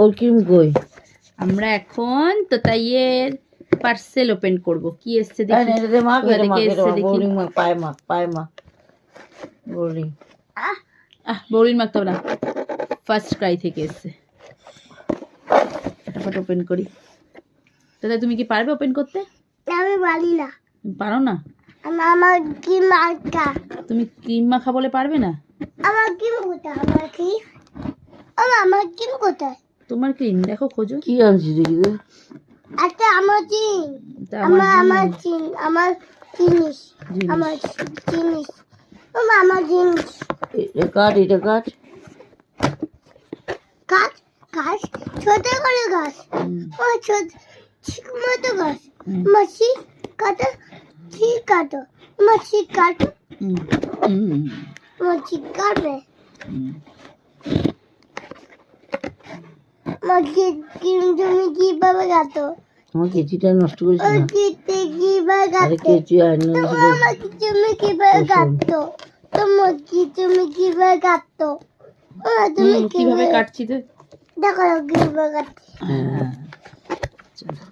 ওর cream কই? আমরা এখন তোতাইয়ের পার্সেল ওপেন করব। কি এসেছে দেখি। বোরিং মাখ, পায়ে মাখ, পায়ে মাখ। বোরিং। বোরিং মাখতে হবে না, ফার্স্ট ক্রাই থেকে এসেছে। ফটাফট ওপেন করি। তোতাই তুমি কি পারবে ওপেন করতে? আমি পারি না। পারো না? আমার কি মাখা? তুমি ক্রিম মাখা বলে পারবে না? আমার ক্রিম কোথায়? আমার ক্রিম কোথায়? তোমার ক্রিম দেখো, খোঁজো। কি আনছি দেখি তো। আচ্ছা আমার জিনিস, তা আমার জিনিস, আমার জিনিস, আমার জিনিস। এটা কাট, এটা কাট। গাছ গাছ ছোট করে গাছ, ও ছোট ঠিক মতো গাছ। মাছি কাটো, ঠিক কাটো, মাছি কাটো, মাছি কাটবে। মাছি তুমি কিভাবে কাটো? আমার কেচিটা নষ্ট করেছি না। কিভাবে আরে কাটো? কেচি আইনা আমাকে তুমি কিভাবে কাটতো? তুমি কিভাবে কাটতো? তুমি কিভাবে কাটছি তো দেখো কিভাবে কাটতো। হ্যাঁ। চলো।